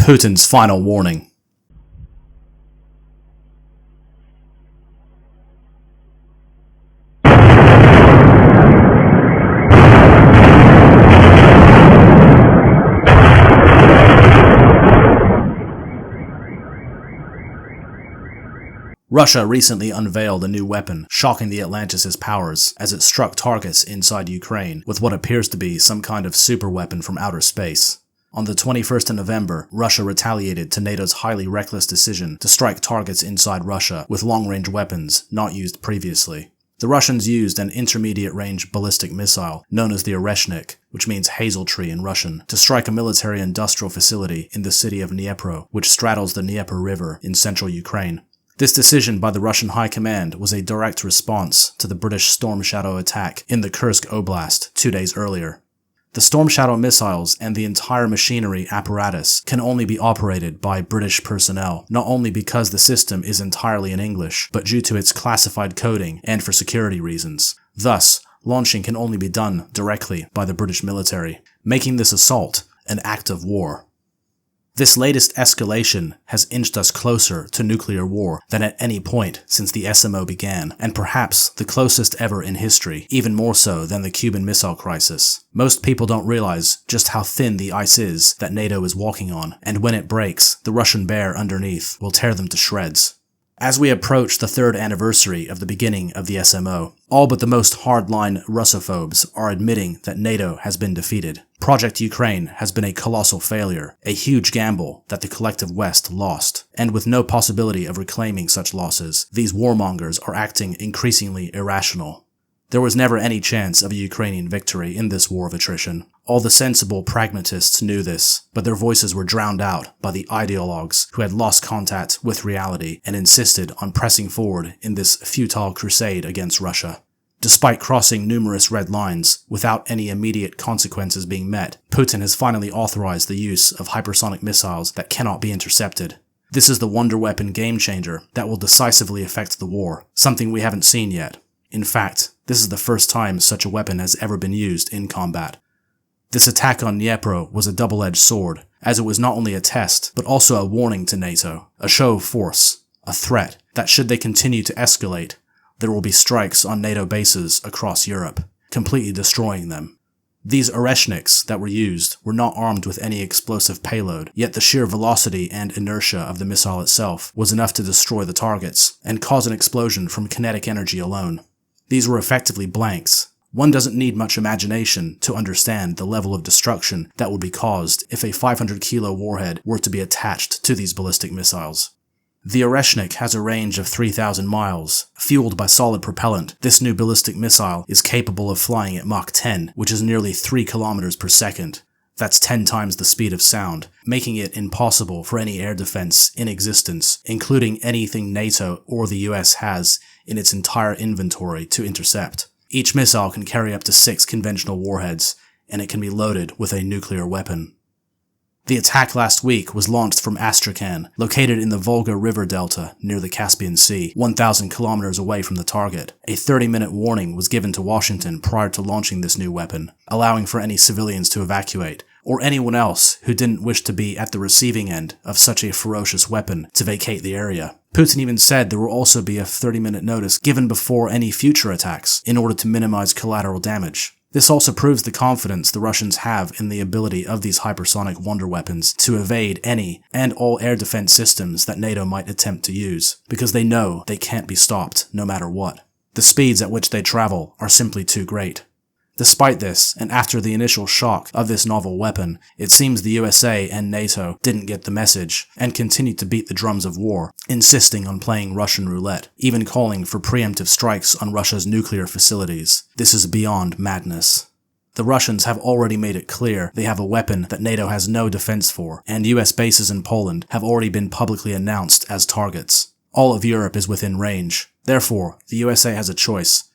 Putin's final warning. Russia recently unveiled a new weapon, shocking the Atlantis' powers as it struck targets inside Ukraine with what appears to be some kind of superweapon from outer space. On the 21st of November, Russia retaliated to NATO's highly reckless decision to strike targets inside Russia with long-range weapons not used previously. The Russians used an intermediate-range ballistic missile known as the Oreshnik, which means hazel tree in Russian, to strike a military-industrial facility in the city of Dnipro, which straddles the Dnieper River in central Ukraine. This decision by the Russian High Command was a direct response to the British Storm Shadow attack in the Kursk Oblast 2 days earlier. The Storm Shadow missiles and the entire machinery apparatus can only be operated by British personnel, not only because the system is entirely in English, but due to its classified coding and for security reasons. Thus, launching can only be done directly by the British military, making this assault an act of war. This latest escalation has inched us closer to nuclear war than at any point since the SMO began, and perhaps the closest ever in history, even more so than the Cuban Missile Crisis. Most people don't realize just how thin the ice is that NATO is walking on, and when it breaks, the Russian bear underneath will tear them to shreds. As we approach the 3rd anniversary of the beginning of the SMO, all but the most hardline Russophobes are admitting that NATO has been defeated. Project Ukraine has been a colossal failure, a huge gamble that the collective West lost, and with no possibility of reclaiming such losses, these warmongers are acting increasingly irrational. There was never any chance of a Ukrainian victory in this war of attrition. All the sensible pragmatists knew this, but their voices were drowned out by the ideologues who had lost contact with reality and insisted on pressing forward in this futile crusade against Russia. Despite crossing numerous red lines without any immediate consequences being met, Putin has finally authorized the use of hypersonic missiles that cannot be intercepted. This is the wonder weapon game changer that will decisively affect the war, something we haven't seen yet. In fact, this is the first time such a weapon has ever been used in combat. This attack on Dnipro was a double-edged sword, as it was not only a test, but also a warning to NATO, a show of force, a threat that should they continue to escalate, there will be strikes on NATO bases across Europe, completely destroying them. These oreshniks that were used were not armed with any explosive payload, yet the sheer velocity and inertia of the missile itself was enough to destroy the targets and cause an explosion from kinetic energy alone. These were effectively blanks. One doesn't need much imagination to understand the level of destruction that would be caused if a 500-kilo warhead were to be attached to these ballistic missiles. The Oreshnik has a range of 3,000 miles. Fueled by solid propellant, this new ballistic missile is capable of flying at Mach 10, which is nearly 3 kilometers per second. That's 10 times the speed of sound, making it impossible for any air defense in existence, including anything NATO or the US has in its entire inventory, to intercept. Each missile can carry up to 6 conventional warheads, and it can be loaded with a nuclear weapon. The attack last week was launched from Astrakhan, located in the Volga River Delta near the Caspian Sea, 1,000 kilometers away from the target. A 30-minute warning was given to Washington prior to launching this new weapon, allowing for any civilians to evacuate, or anyone else who didn't wish to be at the receiving end of such a ferocious weapon to vacate the area. Putin even said there will also be a 30-minute notice given before any future attacks in order to minimize collateral damage. This also proves the confidence the Russians have in the ability of these hypersonic wonder weapons to evade any and all air defense systems that NATO might attempt to use, because they know they can't be stopped no matter what. The speeds at which they travel are simply too great. Despite this, and after the initial shock of this novel weapon, it seems the USA and NATO didn't get the message and continued to beat the drums of war, insisting on playing Russian roulette, even calling for preemptive strikes on Russia's nuclear facilities. This is beyond madness. The Russians have already made it clear they have a weapon that NATO has no defense for, and US bases in Poland have already been publicly announced as targets. All of Europe is within range. Therefore, the USA has a choice.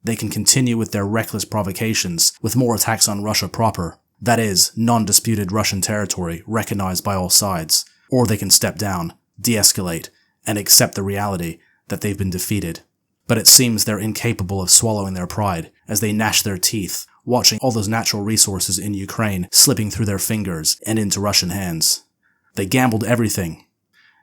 They can continue with their reckless provocations with more attacks on Russia proper, that is, non-disputed Russian territory recognized by all sides, or they can step down, de-escalate, and accept the reality that they've been defeated. But it seems they're incapable of swallowing their pride as they gnash their teeth, watching all those natural resources in Ukraine slipping through their fingers and into Russian hands. They gambled everything,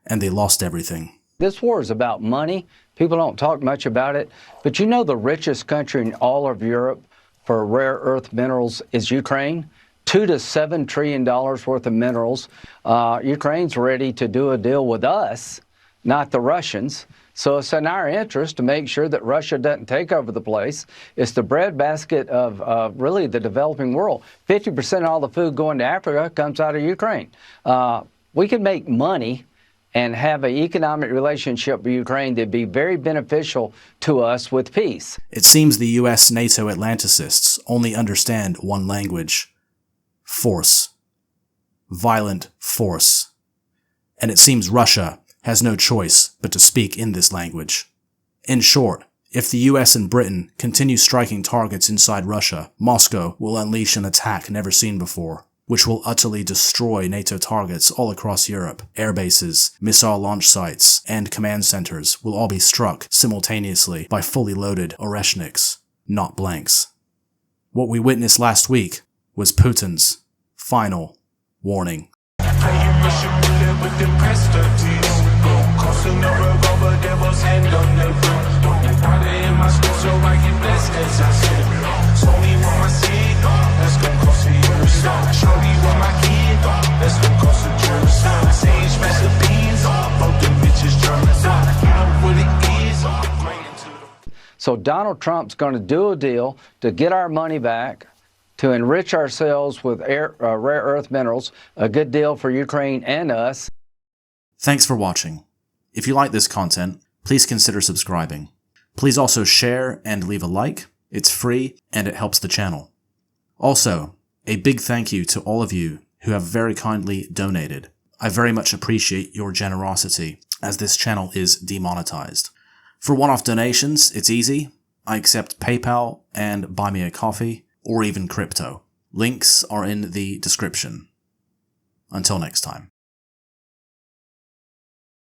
and they lost everything. This war is about money. People don't talk much about it, but you know the richest country in all of Europe for rare earth minerals is Ukraine. $2 to $7 trillion worth of minerals. Ukraine's ready to do a deal with us, not the Russians. So it's in our interest to make sure that Russia doesn't take over the place. It's the breadbasket of really the developing world. 50% of all the food going to Africa comes out of Ukraine. We can make money and have an economic relationship with Ukraine that'd be very beneficial to us with peace. It seems the US NATO Atlanticists only understand one language: force. Violent force. And it seems Russia has no choice but to speak in this language. In short, if the US and Britain continue striking targets inside Russia, Moscow will unleash an attack never seen before, which will utterly destroy NATO targets all across Europe. Air bases, missile launch sites, and command centers will all be struck simultaneously by fully loaded oreshniks, not blanks. What we witnessed last week was Putin's final warning. So Donald Trump's going to do a deal to get our money back, to enrich ourselves with rare earth minerals, a good deal for Ukraine and us. Thanks for watching. If you like this content, please consider subscribing. Please also share and leave a like. It's free and it helps the channel. Also, a big thank you to all of you who have very kindly donated. I very much appreciate your generosity, as this channel is demonetized. For one-off donations, it's easy. I accept PayPal and Buy Me a Coffee, or even crypto. Links are in the description. Until next time.